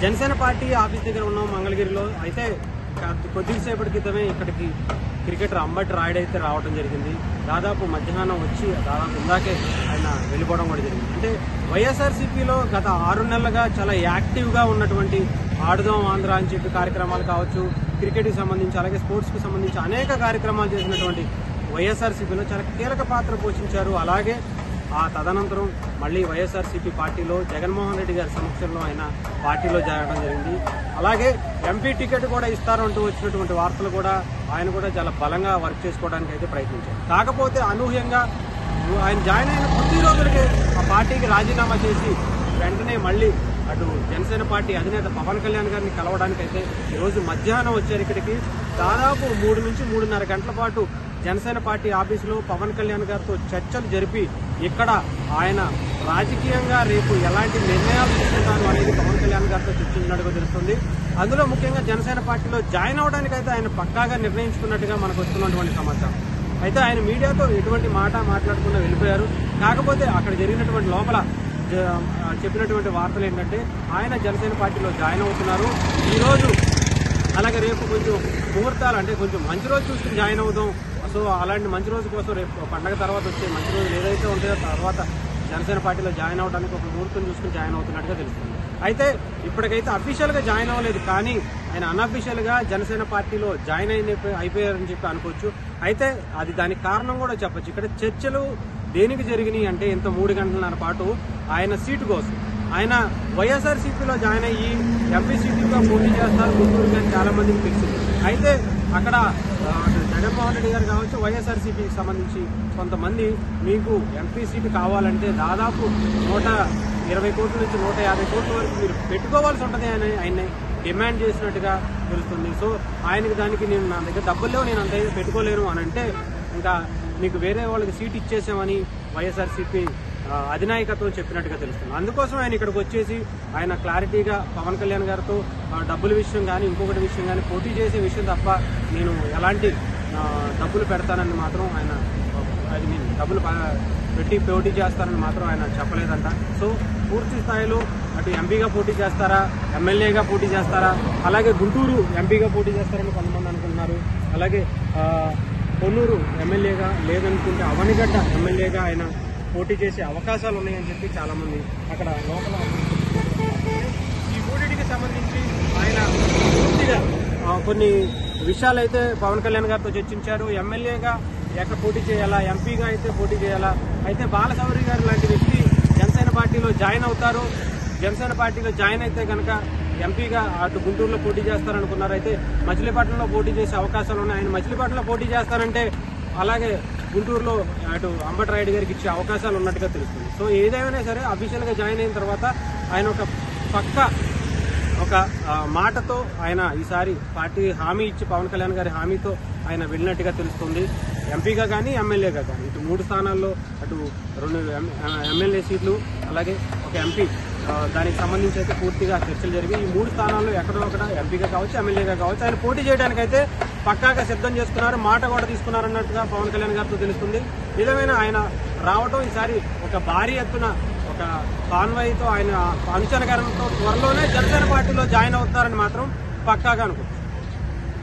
Janasena party office దగ్గర ఉన్నాం మంగళగిరిలో. అయితే కొద్దిసేపటి క్రితమే ఇక్కడికి క్రికెటర్ అంబటి రాయుడు అయితే రావడం జరిగింది. దాదాపు మధ్యాహ్నం వచ్చి దాదాపు ఇందాకే ఆయన వెళ్ళిపోవడం కూడా జరిగింది. అంటే వైఎస్ఆర్సీపీలో గత 6 నెలలుగా చాలా యాక్టివ్గా ఉన్నటువంటి ఆడుదాం ఆంధ్ర అని చెప్పి కార్యక్రమాలు కావచ్చు, క్రికెట్కి సంబంధించి అలాగే స్పోర్ట్స్కి సంబంధించి అనేక కార్యక్రమాలు చేసినటువంటి వైఎస్ఆర్సీపీలో చాలా కీలక పాత్ర పోషించారు. అలాగే ఆ తదనంతరం మళ్ళీ వైఎస్ఆర్సీపీ పార్టీలో జగన్మోహన్ రెడ్డి గారి సమక్షంలో ఆయన పార్టీలో చేరడం జరిగింది. అలాగే ఎంపీ టికెట్ కూడా ఇస్తారంటూ వచ్చినటువంటి వార్తలు కూడా ఆయన కూడా చాలా బలంగా వర్క్ చేసుకోవడానికి అయితే ప్రయత్నించారు. కాకపోతే అనూహ్యంగా ఆయన జాయిన్ అయిన కొద్ది రోజులకే ఆ పార్టీకి రాజీనామా చేసి వెంటనే మళ్ళీ అటు జనసేన పార్టీ అధినేత పవన్ కళ్యాణ్ గారిని కలవడానికి అయితే ఈరోజు మధ్యాహ్నం వచ్చారు. ఇక్కడికి దాదాపు 3 నుంచి 3:30 గంటల పాటు జనసేన పార్టీ ఆఫీసులో పవన్ కళ్యాణ్ గారితో చర్చలు జరిపి ఇక్కడ ఆయన రాజకీయంగా రేపు ఎలాంటి నిర్ణయాలు తీసుకుంటారు అనేది పవన్ కళ్యాణ్ గారితో చర్చించినట్టుగా తెలుస్తుంది. అందులో ముఖ్యంగా జనసేన పార్టీలో జాయిన్ అవడానికి అయితే ఆయన పక్కాగా నిర్ణయించుకున్నట్టుగా మనకు వస్తున్నటువంటి సమాచారం. అయితే ఆయన మీడియాతో ఎటువంటి మాట మాట్లాడకుండా వెళ్ళిపోయారు. కాకపోతే అక్కడ జరిగినటువంటి లోపల చెప్పినటువంటి వార్తలు ఏంటంటే ఆయన జనసేన పార్టీలో జాయిన్ అవుతున్నారు. ఈరోజు అలాగే రేపు కొంచెం ముహూర్తాలు అంటే కొంచెం మంచి రోజు చూసుకుని జాయిన్ అవుదాం. సో అలాంటి మంచి రోజు కోసం రేపు పండగ తర్వాత వచ్చే మంచి రోజులు ఏదైతే ఉంటాయో తర్వాత జనసేన పార్టీలో జాయిన్ అవడానికి ఒక ముహూర్తం చూసుకుని జాయిన్ అవుతున్నట్టుగా తెలుస్తుంది. అయితే ఇప్పటికైతే అఫీషియల్గా జాయిన్ అవ్వలేదు, కానీ ఆయన అన్అఫీషియల్గా జనసేన పార్టీలో జాయిన్ అయిపోయారని చెప్పి అనుకోవచ్చు. అయితే అది దానికి కారణం కూడా చెప్పచ్చు. ఇక్కడ చర్చలు దేనికి జరిగినాయి అంటే ఇంత 3 గంటలన్నర పాటు ఆయన సీటు కోసం ఆయన వైఎస్ఆర్సీపీలో జాయిన్ అయ్యి ఎంపీ సీటుగా పోటీ చేస్తారు గుంటూరు అని చాలా మందికి తెలిసింది. అయితే అక్కడ జగన్మోహన్ రెడ్డి గారు కావచ్చు, వైఎస్ఆర్సీపీకి సంబంధించి కొంతమంది మీకు ఎంపీ సీటు కావాలంటే దాదాపు 120 కోట్ల నుంచి 150 కోట్ల వరకు మీరు పెట్టుకోవాల్సి ఉంటుంది అని ఆయన డిమాండ్ చేసినట్టుగా తెలుస్తుంది. సో ఆయనకి దానికి నా దగ్గర డబ్బులు లేవు, నేను అంత పెట్టుకోలేను అని అంటే ఇంకా మీకు వేరే వాళ్ళకి సీట్ ఇచ్చేసామని వైఎస్ఆర్సీపీ అధినాయకత్వం చెప్పినట్టుగా తెలుస్తుంది. అందుకోసం ఆయన ఇక్కడికి వచ్చేసి ఆయన క్లారిటీగా పవన్ కళ్యాణ్ గారితో డబ్బుల విషయం కానీ ఇంకొకటి విషయం కానీ పోటీ చేసే విషయం తప్ప నేను ఎలాంటి డబ్బులు పెడతానని మాత్రం ఆయన అది నేను డబ్బులు పెట్టి పోటీ చేస్తానని మాత్రం ఆయన చెప్పలేదంట. సో పూర్తి స్థాయిలో అటు ఎంపీగా పోటీ చేస్తారా, ఎమ్మెల్యేగా పోటీ చేస్తారా, అలాగే గుంటూరు ఎంపీగా పోటీ చేస్తారని కొంతమంది అనుకుంటున్నారు. అలాగే పొన్నూరు ఎమ్మెల్యేగా లేదనుకుంటే అవనిగడ్డ ఎమ్మెల్యేగా ఆయన పోటీ చేసే అవకాశాలు ఉన్నాయని చెప్పి చాలామంది అక్కడ లోపల ఈ మూడింటికి సంబంధించి ఆయన పూర్తిగా కొన్ని విషయాలైతే పవన్ కళ్యాణ్ గారితో చర్చించారు. ఎమ్మెల్యేగా ఎక్కడ పోటీ చేయాలా, ఎంపీగా అయితే పోటీ చేయాలా. అయితే బాలశౌరి గారు లాంటి వ్యక్తి జనసేన పార్టీలో జాయిన్ అవుతారు. జనసేన పార్టీలో జాయిన్ అయితే కనుక ఎంపీగా అటు గుంటూరులో పోటీ చేస్తారనుకున్నారు. అయితే మచిలీపట్నంలో పోటీ చేసే అవకాశాలు ఉన్నాయి. ఆయన మచిలీపట్నంలో పోటీ చేస్తారంటే అలాగే గుంటూరులో అటు అంబటి రాయుడు గారికి ఇచ్చే అవకాశాలు ఉన్నట్టుగా తెలుస్తుంది. సో ఏదేమైనా సరే అఫీషియల్గా జాయిన్ అయిన తర్వాత ఆయన ఒక మాటతో ఆయన ఈసారి పార్టీ హామీ ఇచ్చి పవన్ కళ్యాణ్ గారి హామీతో ఆయన వెళ్ళినట్టుగా తెలుస్తుంది. ఎంపీగా కానీ ఎమ్మెల్యేగా కానీ ఇటు 3 స్థానాల్లో అటు 2 ఎమ్మెల్యే సీట్లు అలాగే ఒక ఎంపీ దానికి సంబంధించి అయితే పూర్తిగా చర్చలు జరిగి ఈ 3 స్థానాల్లో ఎక్కడో ఒకట ఎంపీగా కావచ్చు ఎమ్మెల్యేగా కావచ్చు ఆయన పోటీ చేయడానికైతే పక్కాగా సిద్ధం చేసుకున్నారు, మాట కూడా తీసుకున్నారన్నట్టుగా పవన్ కళ్యాణ్ గారితో తెలుస్తుంది. ఏదేమైనా ఆయన రావడం ఈసారి ఒక భారీ ఎత్తున ఒక కాన్వాయ్తో ఆయన అనుచరగణంతో త్వరలోనే జనసేన పార్టీలో జాయిన్ అవుతారని మాత్రం పక్కాగా అనుకుంటున్నారు.